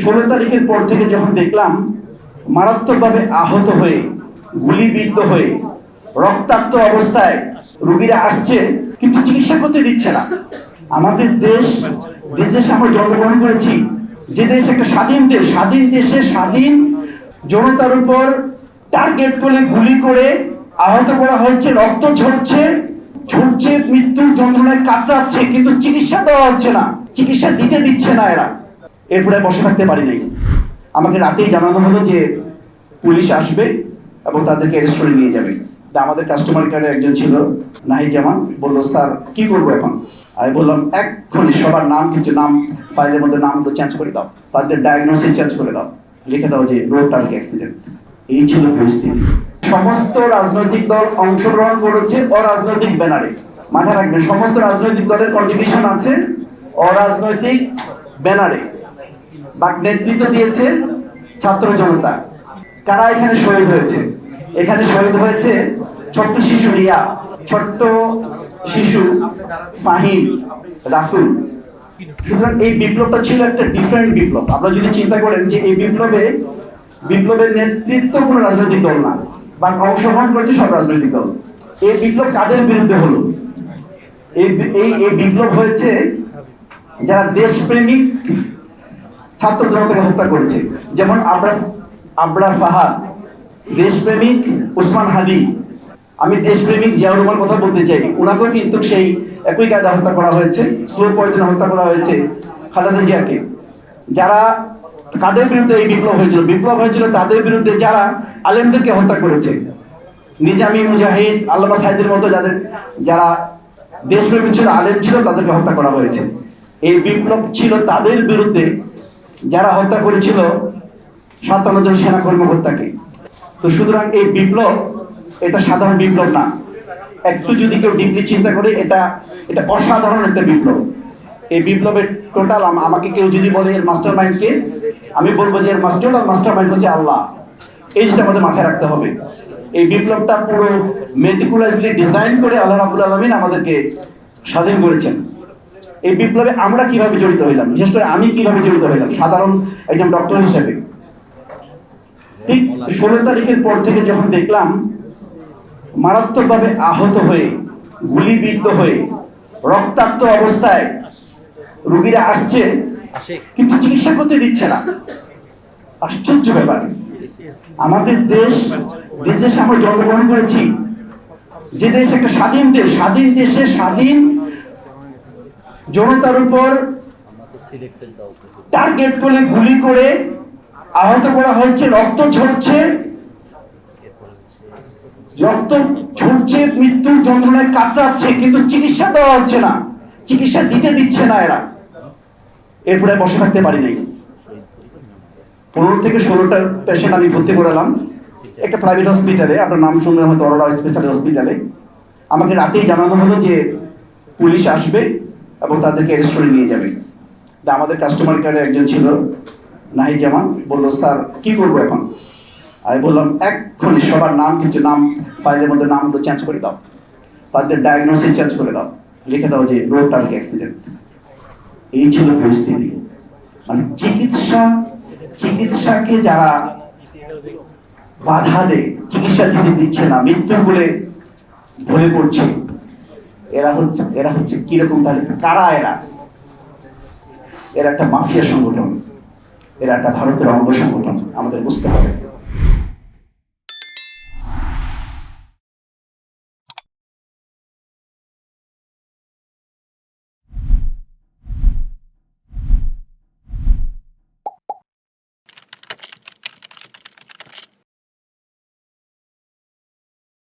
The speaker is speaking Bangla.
16 তারিখের পর থেকে যখন দেখলাম মারাত্মকভাবে আহত হয়ে গুলিবিদ্ধ হয়ে রক্তাক্ত অবস্থায় রোগীরা আসছে কিন্তু চিকিৎসা করতে দিচ্ছে না। আমাদের দেশে আমরা জন্মগ্রহণ করেছি, যে দেশ একটা স্বাধীন দেশ, স্বাধীন দেশে স্বাধীন জনতার উপর টার্গেট করে গুলি করে আহত করা হচ্ছে, রক্ত ঝরছে, মৃত্যুর যন্ত্রণায় কাতরাচ্ছে, কিন্তু চিকিৎসা দেওয়া হচ্ছে না, চিকিৎসা দিতে দিচ্ছে না এরা। এরপরে বসে থাকতে পারি নাই। আমাকে রাতেই জানানো হলো যে পুলিশ আসবে এবং তাদেরকে অ্যারেস্ট করে নিয়ে যাবে। আমাদের কাস্টমার কেয়ারে একজন ছিল নাহিদ জামান, বললো স্যার কি করবো এখন? আমি বললাম এক্ষুনি সবার নাম, কিছু নাম ফাইলের মধ্যে নামগুলো চেঞ্জ করে দাও, তাদের ডায়াগনোসিস চেঞ্জ করে দাও, লিখে দাও যে রোড ট্রাফিক অ্যাক্সিডেন্ট। এই ছিল পরিস্থিতি। সমস্ত রাজনৈতিক দল অংশগ্রহণ করেছে অরাজনৈতিক ব্যানারে। মাথায় রাখবেন, সমস্ত রাজনৈতিক দলের কন্ট্রিবিউশন আছে অরাজনৈতিক ব্যানারে, বাট নেতৃত্ব দিয়েছে ছাত্র জনতা। কারা এখানে শহীদ হয়েছে? এখানে শহীদ হয়েছে ছোট্ট শিশু রিয়া, ছোট্ট শিশু ফাহিম, রাতুল। সুতরাং এই বিপ্লবটা ছিল একটা ডিফারেন্ট বিপ্লব। আপনারা যদি চিন্তা করেন যে এই বিপ্লবের নেতৃত্ব কোনো রাজনৈতিক দল না, বা অংশগ্রহণ করেছে সব রাজনৈতিক দল। এই বিপ্লব কাদের বিরুদ্ধে হলো? এই বিপ্লব হয়েছে যারা দেশপ্রেমিক ছাত্র জনতাকে হত্যা করেছে, যেমন আবরার ফাহাদ, দেশপ্রেমিক উসমান হাদি। আমি দেশপ্রেমিক জিয়াউর রহমানের কথা বলতে চাই, ওনাকেও কিন্তু সেই একই কায়দা হত্যা করা হয়েছে, স্লো পয়জনে হত্যা করা হয়েছে খালেদা জিয়াকে। যারা কাদের বিরুদ্ধে এই বিপ্লব হয়েছিল তাদের বিরুদ্ধে যারা আলেমদেরকে হত্যা করেছে, নিজামী, মুজাহিদ, আল্লামা সাইদের মতো যারা দেশপ্রেমিক ছিল, আলেম ছিল, তাদেরকে হত্যা করা হয়েছে। এই বিপ্লব ছিল তাদের বিরুদ্ধে যারা হত্যা করেছিল 57 জন সেনা কর্মকর্তাকে। তো সুতরাং এই বিপ্লব এটা সাধারণ বিপ্লব না। একটু যদি কেউ ডিপলি চিন্তা করে, এটা অসাধারণ একটা বিপ্লব। এই বিপ্লবের টোটাল, আমাকে কেউ যদি বলে এর মাস্টার মাইন্ডকে, আমি বলবো যে এর মাস্টার মাইন্ড হচ্ছে আল্লাহ। এই জিনিসটা আমাদের মাথায় রাখতে হবে। এই বিপ্লবটা পুরো মেটিকুলাসলি ডিজাইন করে আল্লাহ রাব্বুল আলামিন আমাদেরকে স্বাধীন করেছেন। এই বিপ্লবে আমরা কিভাবে জড়িত হইলাম, বিশেষ করে আমি কিভাবে জড়িত হইলাম সাধারণ একজন ডক্টর হিসেবে। ঠিক 16 তারিখের পর থেকে যখন দেখলাম মারাত্মকভাবে আহত হয়ে গুলিবিদ্ধ হয়ে রক্তাক্ত অবস্থায় রোগীরা আসছে কিন্তু চিকিৎসা করতে দিচ্ছে না। আশ্চর্য ব্যাপার। আমাদের দেশে আমরা জন্মগ্রহণ করেছি, যে দেশ একটা স্বাধীন দেশ, স্বাধীন দেশে স্বাধীন জনতার উপর টার্গেট করে গুলি করে আহত করা হচ্ছে, রক্ত ঝরছে, মৃত্যুর যন্ত্রণায় কাতরাচ্ছে, কিন্তু চিকিৎসা দেওয়া হচ্ছে না, চিকিৎসা দিতে দিচ্ছে না এরা। এরপরে বসে থাকতে পারি নাই। 15 থেকে 16টা পেশেন্ট আমি ভর্তি করালাম একটা প্রাইভেট হসপিটালে। আপনার নাম শুনলেন হয়তো, অরোরা স্পেশালিটি হসপিটালে। আমাকে রাতেই জানানো হলো যে পুলিশ আসবে এবং তাদেরকে অ্যারেস্ট করে নিয়ে যাবে। আমাদের কাস্টমার কেয়ারে একজন ছিল নাহিদ জামান, বললো স্যার কি করবো এখন? আমি বললাম এক্ষুনি সবার নাম, কিছু নাম ফাইলের মধ্যে নামগুলো চেঞ্জ করে দাও, তাদের ডায়াগনোসিস চেঞ্জ করে দাও, লিখে দাও যে রোড ট্রাফিক অ্যাক্সিডেন্ট। এই ছিল পরিস্থিতি। মানে চিকিৎসাকে যারা বাধা দেয়, চিকিৎসা দিতে দিচ্ছে না, মৃত্যুর বলে ঢলে পড়ছে, এরা হচ্ছে কিরকম? তাহলে কারা এরা? এরা একটা মাফিয়া সংগঠন, এরা একটা ভারতের অঙ্গ সংগঠন, আমাদের বুঝতে হবে।